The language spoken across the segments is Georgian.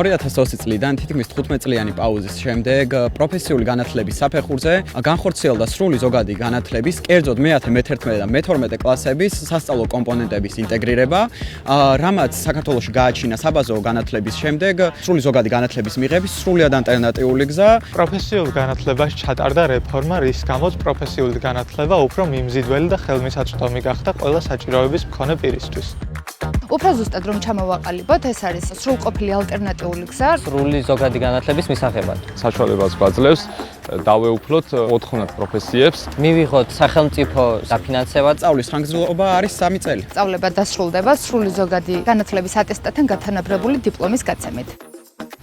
2020 წლიდან თითქმის 15 წლიანი პაუზის შემდეგ პროფესიული განათლების საფეხურზე განხორციელდა სრული ზოგადი განათლების, კერძოდ მე-11 და მე-12 კლასების სასწავლო კომპონენტების ინტეგრირება, რამაც საქართველოში გააჩინა საბაზო განათლების შემდეგ სრული ზოგადი განათლების მიღების სრულად ალტერნატიული გზა. პროფესიულ განათლებაში ჩატარდა რეფორმა, რის გამოც პროფესიული განათლება უფრო მიმზიდველი და ხელმისაწვდომი გახდა ყველა საჭიროების მქონე პირისთვის. უფრო ზუსტად რომ ჩამოვაყალიბოთ, ეს არის სრულყოფილი ალტერნატიული გზა სრული ზოგადი განათლების მისაღებად. საშუალებას გვაძლევს დავეუფლოთ 90 პროფესიებს. მივიღოთ სახელმწიფო დაფინანსება. სწავლის ხანგრძლივობა არის 3 წელი. სწავლება დასრულდება სრული ზოგადი განათლების ატესტატთან გათანაბრებული დიპლომის გაცემით.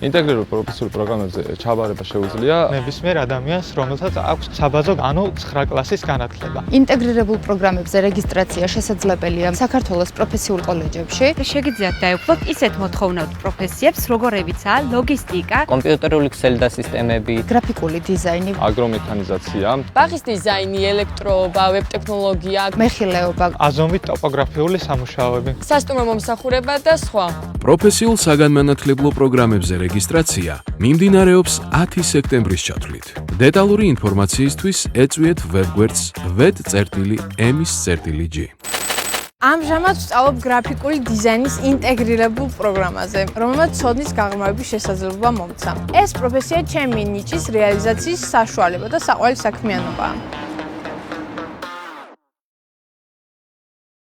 ინტეგრირებულ პროფესიულ პროგრამებზე ჩაბარება შეუძლია ნებისმიერ ადამიანს, რომელსაც აქვს საბაზო, ანუ 9 კლასის განათლება. ინტეგრირებულ პროგრამებზე რეგისტრაცია შესაძლებელია საქართველოს პროფესიულ კოლეჯებში. შეგიძლიათ დაეუფლოთ ისეთ მოთხოვნად პროფესიებს, როგორებიცაა ლოგისტიკა, კომპიუტერული ქსელი და სისტემები, გრაფიკული დიზაინი, აგრომექანიზაცია, ბაღის დიზაინი, ელექტროობა, ვებ-ტექნოლოგია, მეხილეობა, აზომვის ტოპოგრაფიული სამუშაოები, სასტუმრო მომსახურება და სხვა. პროფესიულ საგანმანათლებლო პროგრამებზე რეგისტრაცია მიმდინარეობს 10 სექტემბრის ჩათვლით. დეტალური ინფორმაციისთვის ეწვიეთ ვებგვერდს vet.emis.g. ამჟამად ვსწავლობ გრაფიკული დიზაინის ინტეგრირებულ პროგრამაზე, რომელმაც ცოდნის გაღრმავების შესაძლებლობა მომცა. ეს პროფესია ჩემი ნიჭის რეალიზაციის საშუალება და საყვარელი საქმიანობაა.